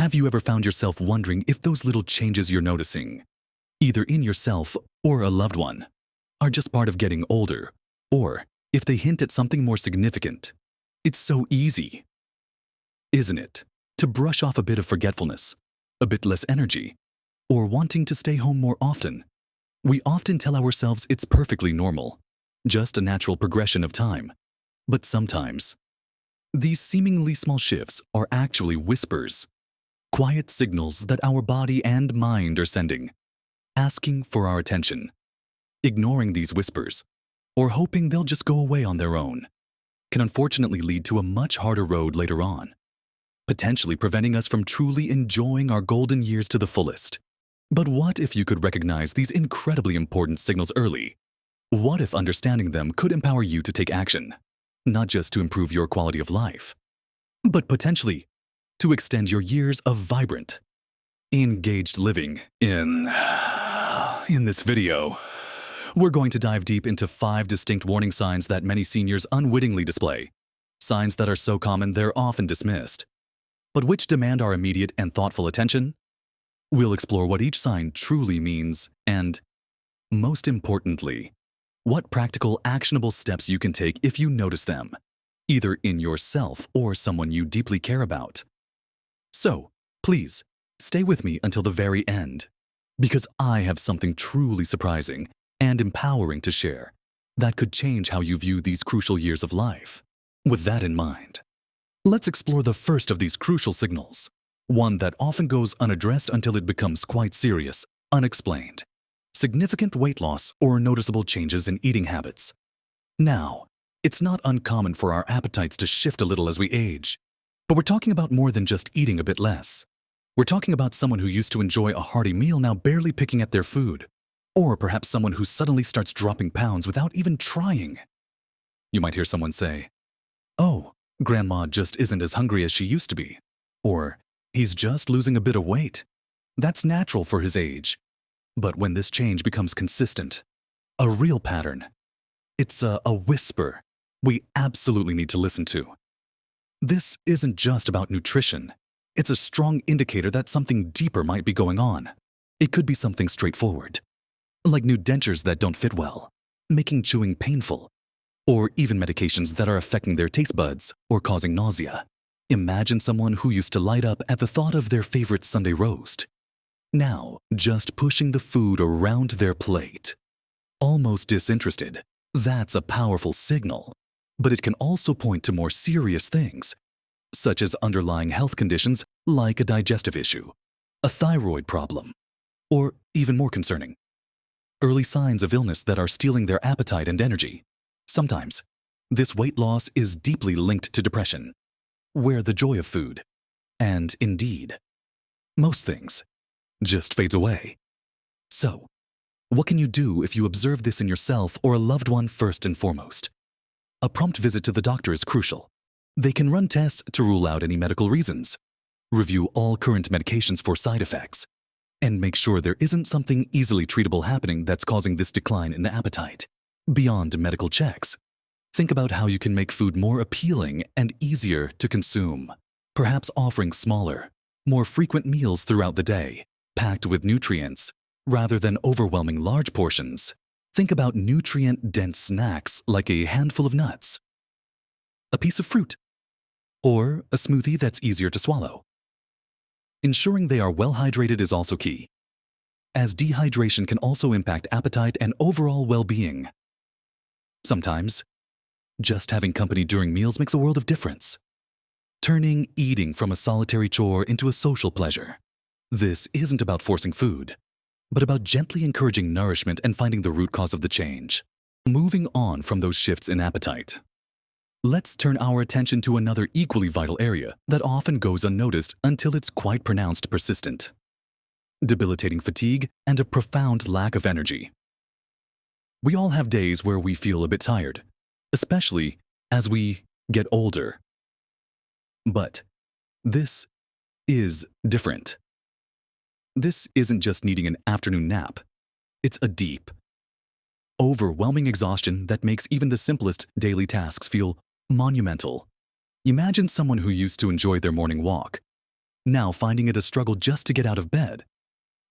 Have you ever found yourself wondering if those little changes you're noticing, either in yourself or a loved one, are just part of getting older, or if they hint at something more significant? It's so easy, isn't it, to brush off a bit of forgetfulness, a bit less energy, or wanting to stay home more often. We often tell ourselves it's perfectly normal, just a natural progression of time. But sometimes, these seemingly small shifts are actually whispers, quiet signals that our body and mind are sending, asking for our attention. Ignoring these whispers, or hoping they'll just go away on their own, can unfortunately lead to a much harder road later on, potentially preventing us from truly enjoying our golden years to the fullest. But what if you could recognize these incredibly important signals early? What if understanding them could empower you to take action, not just to improve your quality of life, but potentially to extend your years of vibrant, engaged living? In this video, we're going to dive deep into 5 distinct warning signs that many seniors unwittingly display, signs that are so common they're often dismissed, but which demand our immediate and thoughtful attention. We'll explore what each sign truly means and, most importantly, what practical, actionable steps you can take if you notice them, either in yourself or someone you deeply care about. So, please, stay with me until the very end, because I have something truly surprising and empowering to share that could change how you view these crucial years of life. With that in mind, let's explore the first of these crucial signals, one that often goes unaddressed until it becomes quite serious, unexplained. Significant weight loss or noticeable changes in eating habits. Now, it's not uncommon for our appetites to shift a little as we age, but we're talking about more than just eating a bit less. We're talking about someone who used to enjoy a hearty meal now barely picking at their food, or perhaps someone who suddenly starts dropping pounds without even trying. You might hear someone say, "Oh, Grandma just isn't as hungry as she used to be," or "He's just losing a bit of weight. That's natural for his age." But when this change becomes consistent, a real pattern, it's a whisper we absolutely need to listen to. This isn't just about nutrition. It's a strong indicator that something deeper might be going on. It could be something straightforward, like new dentures that don't fit well, making chewing painful, or even medications that are affecting their taste buds or causing nausea. Imagine someone who used to light up at the thought of their favorite Sunday roast, now just pushing the food around their plate, almost disinterested. That's a powerful signal, but it can also point to more serious things, such as underlying health conditions like a digestive issue, a thyroid problem, or even more concerning, early signs of illness that are stealing their appetite and energy. Sometimes, this weight loss is deeply linked to depression, where the joy of food, and indeed, most things, just fades away. So, what can you do if you observe this in yourself or a loved one? First and foremost, a prompt visit to the doctor is crucial. They can run tests to rule out any medical reasons, review all current medications for side effects, and make sure there isn't something easily treatable happening that's causing this decline in appetite. Beyond medical checks, think about how you can make food more appealing and easier to consume, perhaps offering smaller, more frequent meals throughout the day, packed with nutrients, rather than overwhelming large portions. Think about nutrient-dense snacks like a handful of nuts, a piece of fruit, or a smoothie that's easier to swallow. Ensuring they are well hydrated is also key, as dehydration can also impact appetite and overall well-being. Sometimes, just having company during meals makes a world of difference, turning eating from a solitary chore into a social pleasure. This isn't about forcing food, but about gently encouraging nourishment and finding the root cause of the change. Moving on from those shifts in appetite, let's turn our attention to another equally vital area that often goes unnoticed until it's quite pronounced: persistent, debilitating fatigue, and a profound lack of energy. We all have days where we feel a bit tired, especially as we get older. But this is different. This isn't just needing an afternoon nap. It's a deep, overwhelming exhaustion that makes even the simplest daily tasks feel monumental. Imagine someone who used to enjoy their morning walk, now finding it a struggle just to get out of bed.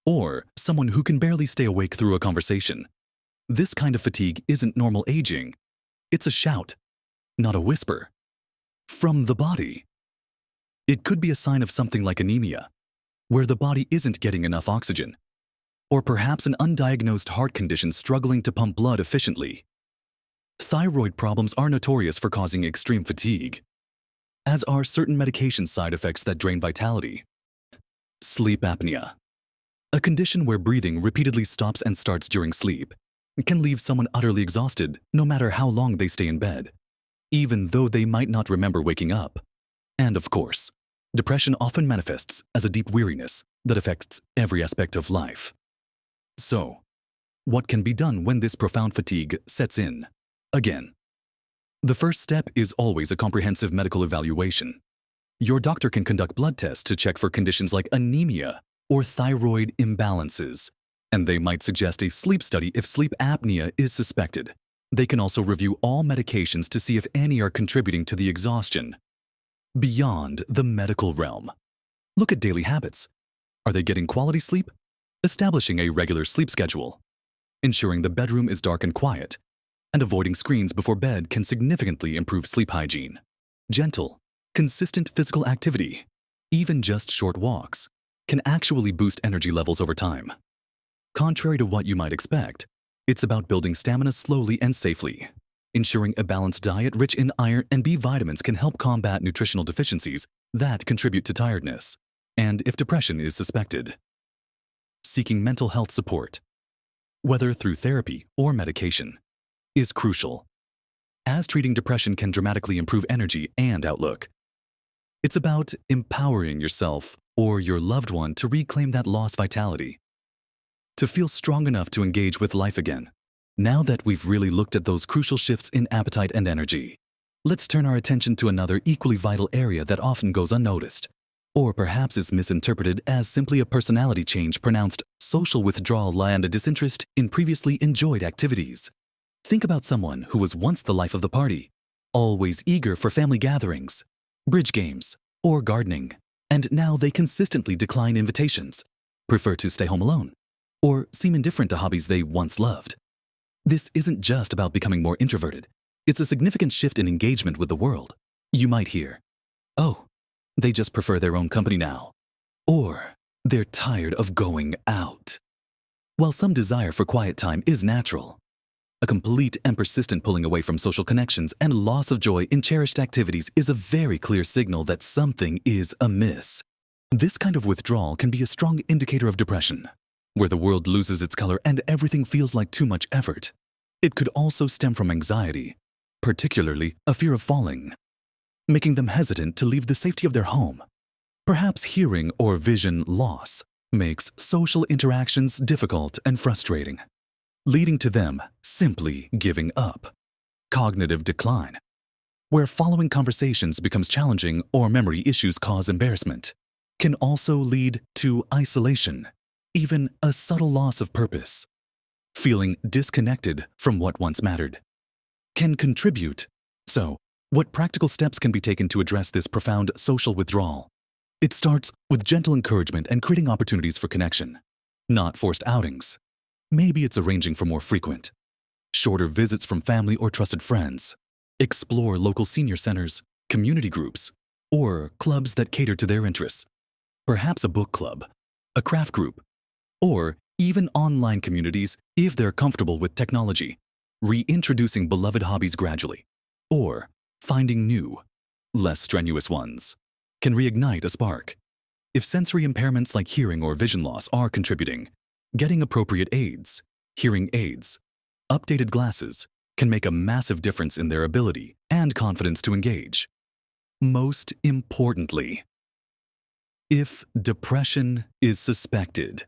Or someone who can barely stay awake through a conversation. This kind of fatigue isn't normal aging. It's a shout, not a whisper, from the body. It could be a sign of something like anemia, where the body isn't getting enough oxygen, or perhaps an undiagnosed heart condition struggling to pump blood efficiently. Thyroid problems are notorious for causing extreme fatigue, as are certain medication side effects that drain vitality. Sleep apnea, a condition where breathing repeatedly stops and starts during sleep, can leave someone utterly exhausted no matter how long they stay in bed, even though they might not remember waking up. And of course, depression often manifests as a deep weariness that affects every aspect of life. So, what can be done when this profound fatigue sets in? Again, the first step is always a comprehensive medical evaluation. Your doctor can conduct blood tests to check for conditions like anemia or thyroid imbalances, and they might suggest a sleep study if sleep apnea is suspected. They can also review all medications to see if any are contributing to the exhaustion. Beyond the medical realm, look at daily habits. Are they getting quality sleep? Establishing a regular sleep schedule, ensuring the bedroom is dark and quiet, and avoiding screens before bed can significantly improve sleep hygiene. Gentle, consistent physical activity, even just short walks, can actually boost energy levels over time. Contrary to what you might expect, it's about building stamina slowly and safely. Ensuring a balanced diet rich in iron and B vitamins can help combat nutritional deficiencies that contribute to tiredness, and if depression is suspected. Seeking mental health support, whether through therapy or medication, is crucial, as treating depression can dramatically improve energy and outlook. It's about empowering yourself or your loved one to reclaim that lost vitality, to feel strong enough to engage with life again. Now that we've really looked at those crucial shifts in appetite and energy, let's turn our attention to another equally vital area that often goes unnoticed, or perhaps is misinterpreted as simply a personality change, pronounced social withdrawal and a disinterest in previously enjoyed activities. Think about someone who was once the life of the party, always eager for family gatherings, bridge games, or gardening, and now they consistently decline invitations, prefer to stay home alone, or seem indifferent to hobbies they once loved. This isn't just about becoming more introverted. It's a significant shift in engagement with the world. You might hear, "Oh, they just prefer their own company now," or "they're tired of going out." While some desire for quiet time is natural, a complete and persistent pulling away from social connections and loss of joy in cherished activities is a very clear signal that something is amiss. This kind of withdrawal can be a strong indicator of depression, where the world loses its color and everything feels like too much effort. It could also stem from anxiety, particularly a fear of falling, making them hesitant to leave the safety of their home. Perhaps hearing or vision loss makes social interactions difficult and frustrating, leading to them simply giving up. Cognitive decline, where following conversations becomes challenging or memory issues cause embarrassment, can also lead to isolation, even a subtle loss of purpose. Feeling disconnected from what once mattered can contribute. So, what practical steps can be taken to address this profound social withdrawal? It starts with gentle encouragement and creating opportunities for connection, not forced outings. Maybe it's arranging for more frequent, shorter visits from family or trusted friends. Explore local senior centers, community groups, or clubs that cater to their interests. Perhaps a book club, a craft group, or even online communities if they're comfortable with technology. Reintroducing beloved hobbies gradually, or finding new, less strenuous ones, can reignite a spark. If sensory impairments like hearing or vision loss are contributing, getting appropriate aids, hearing aids, updated glasses, can make a massive difference in their ability and confidence to engage. Most importantly, if depression is suspected,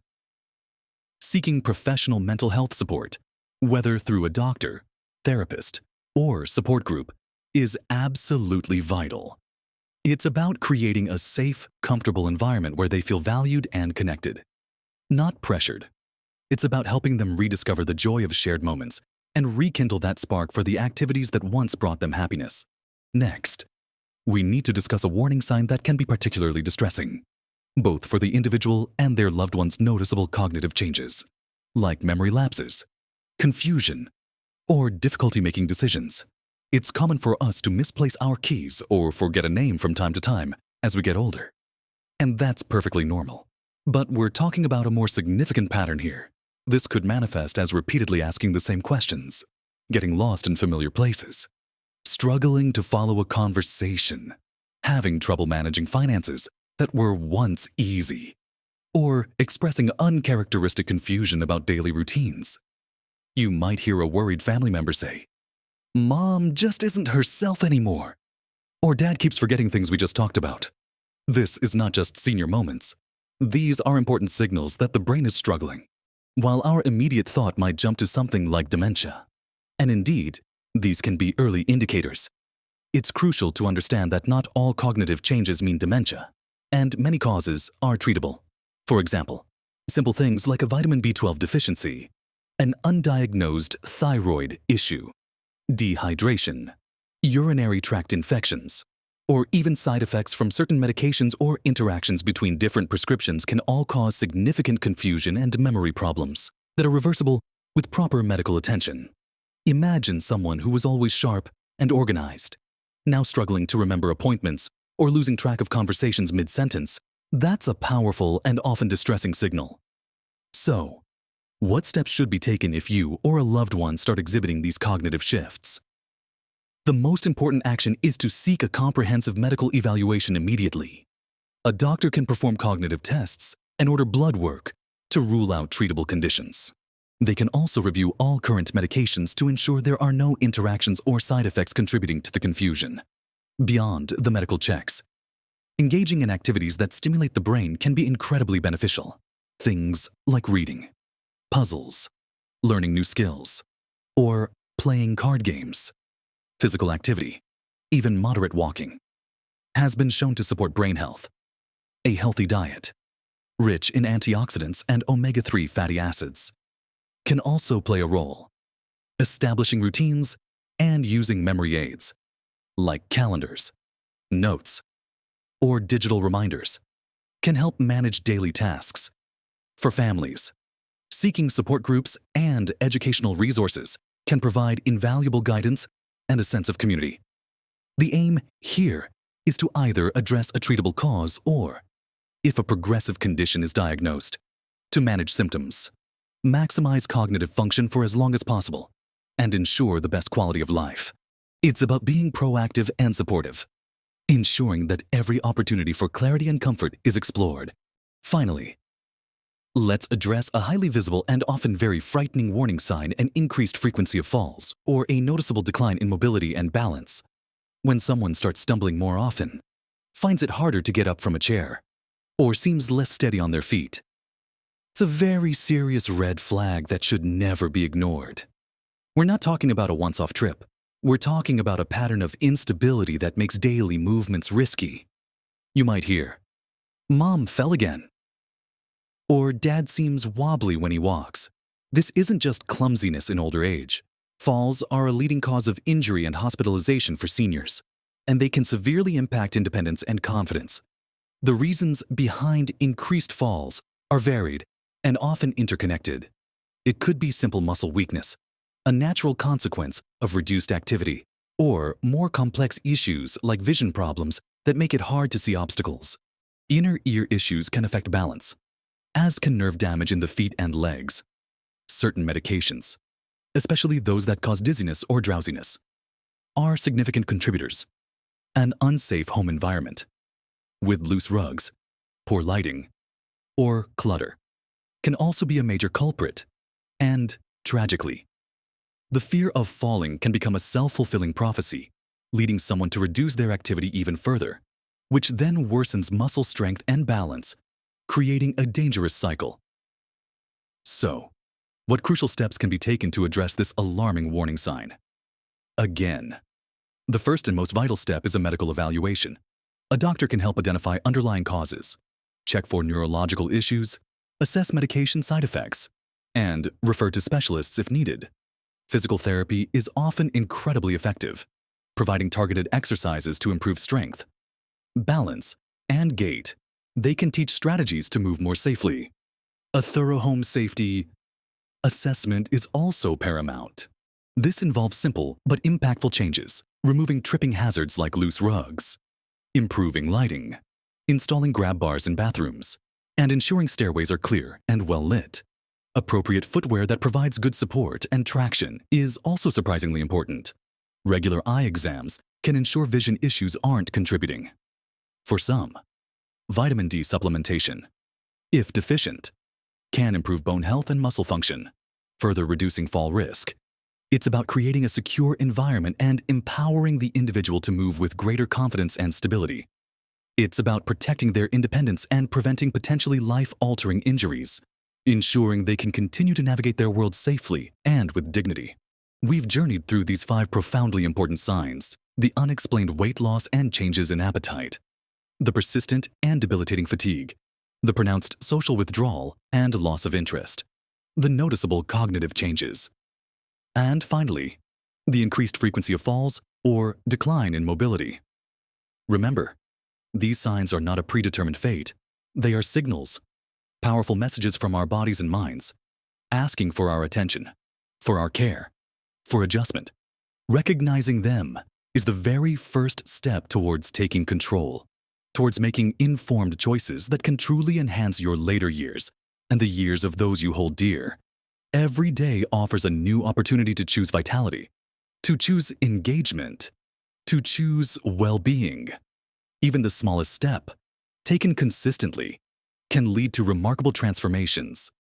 seeking professional mental health support, whether through a doctor, therapist, or support group, is absolutely vital. It's about creating a safe, comfortable environment where they feel valued and connected, not pressured. It's about helping them rediscover the joy of shared moments and rekindle that spark for the activities that once brought them happiness. Next, we need to discuss a warning sign that can be particularly distressing: both for the individual and their loved one's noticeable cognitive changes, like memory lapses, confusion, or difficulty making decisions. It's common for us to misplace our keys or forget a name from time to time as we get older. And that's perfectly normal. But we're talking about a more significant pattern here. This could manifest as repeatedly asking the same questions, getting lost in familiar places, struggling to follow a conversation, having trouble managing finances that were once easy, or expressing uncharacteristic confusion about daily routines. You might hear a worried family member say, "Mom just isn't herself anymore," or "Dad keeps forgetting things we just talked about." This is not just senior moments. These are important signals that the brain is struggling. While our immediate thought might jump to something like dementia, and indeed, these can be early indicators, it's crucial to understand that not all cognitive changes mean dementia, and many causes are treatable. For example, simple things like a vitamin B12 deficiency, an undiagnosed thyroid issue, dehydration, urinary tract infections, or even side effects from certain medications or interactions between different prescriptions can all cause significant confusion and memory problems that are reversible with proper medical attention. Imagine someone who was always sharp and organized, now struggling to remember appointments or losing track of conversations mid-sentence. That's a powerful and often distressing signal. So, what steps should be taken if you or a loved one start exhibiting these cognitive shifts? The most important action is to seek a comprehensive medical evaluation immediately. A doctor can perform cognitive tests and order blood work to rule out treatable conditions. They can also review all current medications to ensure there are no interactions or side effects contributing to the confusion. Beyond the medical checks, engaging in activities that stimulate the brain can be incredibly beneficial. Things like reading, puzzles, learning new skills, or playing card games. Physical activity, even moderate walking, has been shown to support brain health. A healthy diet, rich in antioxidants and omega-3 fatty acids, can also play a role. Establishing routines and using memory aids, like calendars, notes, or digital reminders, can help manage daily tasks. For families, seeking support groups and educational resources can provide invaluable guidance and a sense of community. The aim here is to either address a treatable cause or, if a progressive condition is diagnosed, to manage symptoms, maximize cognitive function for as long as possible, and ensure the best quality of life. It's about being proactive and supportive, ensuring that every opportunity for clarity and comfort is explored. Finally, let's address a highly visible and often very frightening warning sign: an increased frequency of falls or a noticeable decline in mobility and balance. When someone starts stumbling more often, finds it harder to get up from a chair, or seems less steady on their feet, it's a very serious red flag that should never be ignored. We're not talking about a once-off trip. We're talking about a pattern of instability that makes daily movements risky. You might hear, "Mom fell again," or "Dad seems wobbly when he walks." This isn't just clumsiness in older age. Falls are a leading cause of injury and hospitalization for seniors, and they can severely impact independence and confidence. The reasons behind increased falls are varied and often interconnected. It could be simple muscle weakness, a natural consequence of reduced activity, or more complex issues like vision problems that make it hard to see obstacles. Inner ear issues can affect balance, as can nerve damage in the feet and legs. Certain medications, especially those that cause dizziness or drowsiness, are significant contributors. An unsafe home environment, with loose rugs, poor lighting, or clutter, can also be a major culprit. And, tragically, the fear of falling can become a self-fulfilling prophecy, leading someone to reduce their activity even further, which then worsens muscle strength and balance, creating a dangerous cycle. So, what crucial steps can be taken to address this alarming warning sign? Again, the first and most vital step is a medical evaluation. A doctor can help identify underlying causes, check for neurological issues, assess medication side effects, and refer to specialists if needed. Physical therapy is often incredibly effective, providing targeted exercises to improve strength, balance, and gait, They can teach strategies to move more safely. A thorough home safety assessment is also paramount. This involves simple but impactful changes, removing tripping hazards like loose rugs, improving lighting, installing grab bars in bathrooms, and ensuring stairways are clear and well lit. Appropriate footwear that provides good support and traction is also surprisingly important. Regular eye exams can ensure vision issues aren't contributing. For some, vitamin D supplementation, if deficient, can improve bone health and muscle function, further reducing fall risk. It's about creating a secure environment and empowering the individual to move with greater confidence and stability. It's about protecting their independence and preventing potentially life-altering injuries, ensuring they can continue to navigate their world safely and with dignity. We've journeyed through these 5 profoundly important signs: the unexplained weight loss and changes in appetite, the persistent and debilitating fatigue, the pronounced social withdrawal and loss of interest, the noticeable cognitive changes, and finally, the increased frequency of falls or decline in mobility. Remember, these signs are not a predetermined fate. They are signals, powerful messages from our bodies and minds, asking for our attention, for our care, for adjustment. Recognizing them is the very first step towards taking control, towards making informed choices that can truly enhance your later years and the years of those you hold dear. Every day offers a new opportunity to choose vitality, to choose engagement, to choose well-being. Even the smallest step, taken consistently, can lead to remarkable transformations.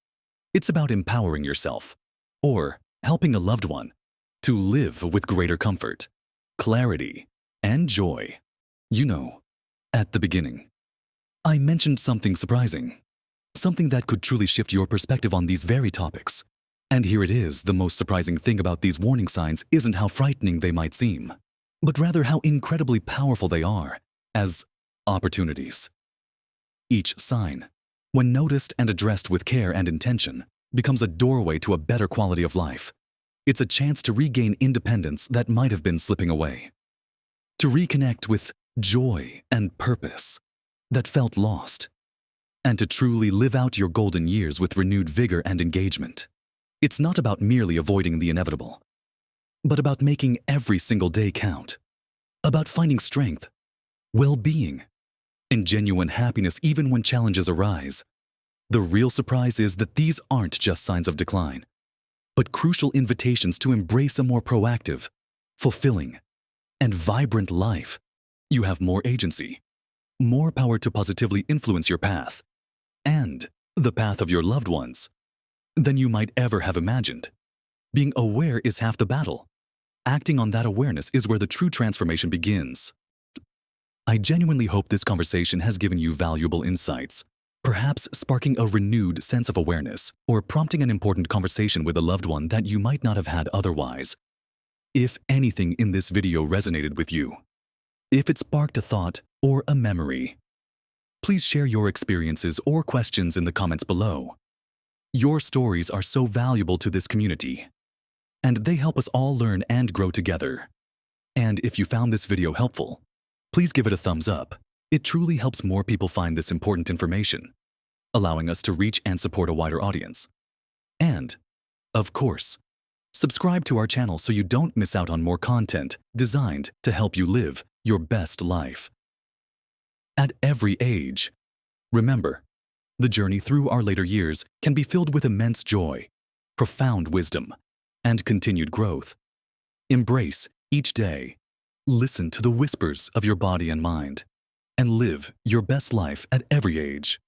It's about empowering yourself, or helping a loved one, to live with greater comfort, clarity, and joy. You know, at the beginning, I mentioned something surprising, something that could truly shift your perspective on these very topics. And here it is: the most surprising thing about these warning signs isn't how frightening they might seem, but rather how incredibly powerful they are as opportunities. Each sign, when noticed and addressed with care and intention, becomes a doorway to a better quality of life. It's a chance to regain independence that might have been slipping away, to reconnect with joy and purpose that felt lost, and to truly live out your golden years with renewed vigor and engagement. It's not about merely avoiding the inevitable, but about making every single day count, about finding strength, well-being, and genuine happiness even when challenges arise. The real surprise is that these aren't just signs of decline, but crucial invitations to embrace a more proactive, fulfilling, and vibrant life. You have more agency, more power to positively influence your path, and the path of your loved ones, than you might ever have imagined. Being aware is half the battle. Acting on that awareness is where the true transformation begins. I genuinely hope this conversation has given you valuable insights, perhaps sparking a renewed sense of awareness or prompting an important conversation with a loved one that you might not have had otherwise. If anything in this video resonated with you, if it sparked a thought or a memory, please share your experiences or questions in the comments below. Your stories are so valuable to this community, and they help us all learn and grow together. And if you found this video helpful, please give it a thumbs up. It truly helps more people find this important information, allowing us to reach and support a wider audience. And, of course, subscribe to our channel so you don't miss out on more content designed to help you live your best life. At every age, remember, the journey through our later years can be filled with immense joy, profound wisdom, and continued growth. Embrace each day. Listen to the whispers of your body and mind, and live your best life at every age.